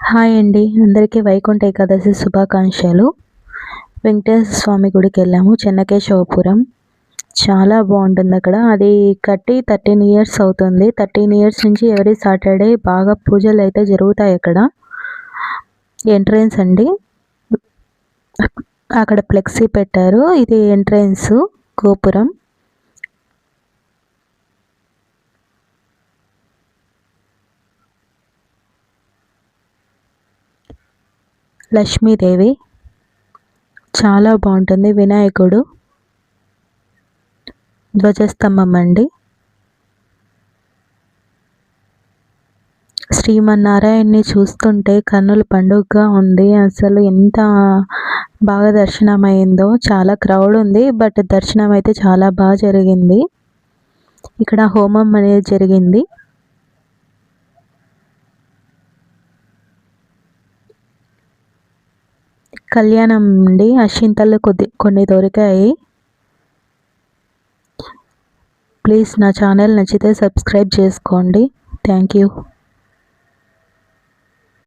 Hi అండి, అందరికీ వైకుంఠ ఏకాదశి శుభాకాంక్షలు. వెంకటేశ్వర స్వామి గుడికి వెళ్ళాము, చెన్నకేశవపురం. చాలా బాగుంటుంది అక్కడ. అది కట్టి 13 ఇయర్స్ అవుతుంది. 13 ఇయర్స్ నుంచి ఎవరీ సాటర్డే బాగా పూజలు అయితే జరుగుతాయి అక్కడ. ఎంట్రన్స్ అండి, అక్కడ ఫ్లెక్సీ పెట్టారు. ఇది ఎంట్రన్స్ గోపురం. లక్ష్మీదేవి చాలా బాగుంటుంది. వినాయకుడు, ధ్వజస్తంభం అండి. శ్రీమన్నారాయణ్ణి చూస్తుంటే కన్నుల పండుగగా ఉంది. అసలు ఎంత బాగా దర్శనం అయిందో. చాలా క్రౌడ్ ఉంది, బట్ దర్శనం అయితే చాలా బాగా జరిగింది. ఇక్కడ హోమం అనేది జరిగింది. కళ్యాణం నుండి అక్షింతలు కొన్ని దొరికాయి. ప్లీజ్ నా ఛానల్ నచ్చితే సబ్స్క్రైబ్ చేసుకోండి. Thank you.